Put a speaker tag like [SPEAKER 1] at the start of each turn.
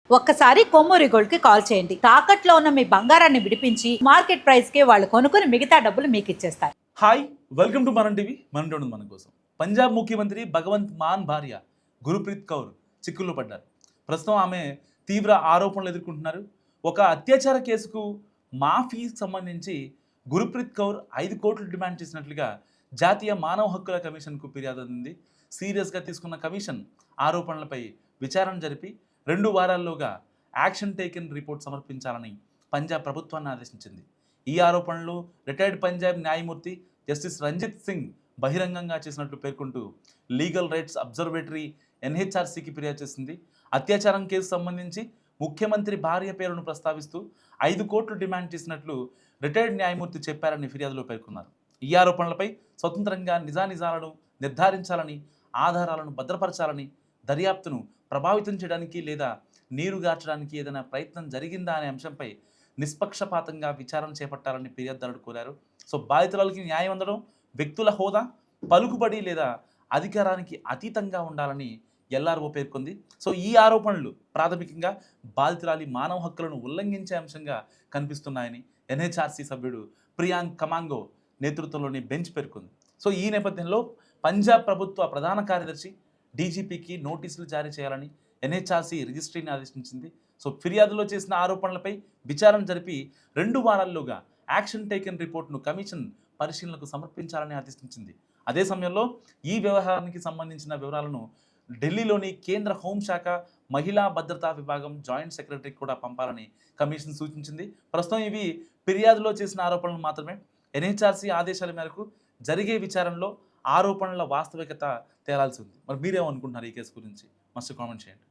[SPEAKER 1] ఒక్కసారి కొమ్మూరి గోల్డ్ కి కాల్ చేయండి. తాకట్లో ఉన్న మీ బంగారాన్ని విడిపించి మార్కెట్ ప్రైస్ కి వాళ్ళు కొనుక్కుని మిగతా డబ్బులు మీకు ఇచ్చేస్తారు.
[SPEAKER 2] హాయ్, వెల్కమ్ టు మనం టీవీ. మన కోసం పంజాబ్ ముఖ్యమంత్రి భగవంత్ మాన్ భార్య గురుప్రీత్ కౌర్ చిక్కుల్లో పడ్డారు. ప్రస్తుతం ఆమె తీవ్ర ఆరోపణలు ఎదుర్కొంటున్నారు. ఒక అత్యాచార కేసుకు మాఫీకి సంబంధించి గురుప్రీత్ కౌర్ 5 కోట్లు డిమాండ్ చేసినట్లుగా జాతీయ మానవ హక్కుల కమిషన్కు ఫిర్యాదు అందింది. సీరియస్గా తీసుకున్న కమిషన్ ఆరోపణలపై విచారణ జరిపి 2 వారాల్లోగా యాక్షన్ టేకెన్ రిపోర్ట్ సమర్పించాలని పంజాబ్ ప్రభుత్వాన్ని ఆదేశించింది. ఈ ఆరోపణలు రిటైర్డ్ పంజాబ్ న్యాయమూర్తి జస్టిస్ రంజిత్ సింగ్ బహిరంగంగా చేసినట్లు పేర్కొంటూ లీగల్ రైట్స్ అబ్జర్వేటరీ ఎన్హెచ్ఆర్సీకి ఫిర్యాదు చేసింది. అత్యాచారం కేసు సంబంధించి ముఖ్యమంత్రి భార్య పేరును ప్రస్తావిస్తూ 5 కోట్లు డిమాండ్ చేసినట్లు రిటైర్డ్ న్యాయమూర్తి చెప్పారని ఫిర్యాదులో పేర్కొన్నారు. ఈ ఆరోపణలపై స్వతంత్రంగా నిజానిజాలను నిర్ధారించాలని, ఆధారాలను భద్రపరచాలని, దర్యాప్తును ప్రభావితం చేయడానికి లేదా నీరుగార్చడానికి ఏదైనా ప్రయత్నం జరిగిందా అనే అంశంపై నిష్పక్షపాతంగా విచారణ చేపట్టాలని ఫిర్యాదుదారుడు కోరారు. సో బాధితులకి న్యాయం అందడం వ్యక్తుల హోదా, పలుకుబడి లేదా అధికారానికి అతీతంగా ఉండాలని ఎల్ఆర్ఓ పేర్కొంది. సో ఈ ఆరోపణలు ప్రాథమికంగా బాధితురాలి మానవ హక్కులను ఉల్లంఘించే అంశంగా కనిపిస్తున్నాయని ఎన్హెచ్ఆర్సీ సభ్యుడు ప్రియాంక్ కమాంగో నేతృత్వంలోని బెంచ్ పేర్కొంది. సో ఈ నేపథ్యంలో పంజాబ్ ప్రభుత్వ ప్రధాన కార్యదర్శి డీజీపీకి నోటీసులు జారీ చేయాలని ఎన్హెచ్ఆర్సీ రిజిస్ట్రీని ఆదేశించింది. సో ఫిర్యాదులో చేసిన ఆరోపణలపై విచారణ జరిపి 2 వారాల్లోగా యాక్షన్ టేకెన్ రిపోర్ట్ను కమిషన్ పరిశీలనకు సమర్పించాలని ఆదేశించింది. అదే సమయంలో ఈ వ్యవహారానికి సంబంధించిన వివరాలను ఢిల్లీలోని కేంద్ర హోంశాఖ మహిళా భద్రతా విభాగం జాయింట్ సెక్రటరీకి కూడా పంపాలని కమిషన్ సూచించింది. ప్రస్తుతం ఇవి ఫిర్యాదులో చేసిన ఆరోపణలు మాత్రమే. ఎన్హెచ్ఆర్సీ ఆదేశాల మేరకు జరిగే విచారణలో ఆరోపణల వాస్తవికత తేలాల్సి ఉంది. మరి మీరేమనుకుంటున్నారు ఈ కేసు గురించి? మస్ట్ కామెంట్ చేయండి.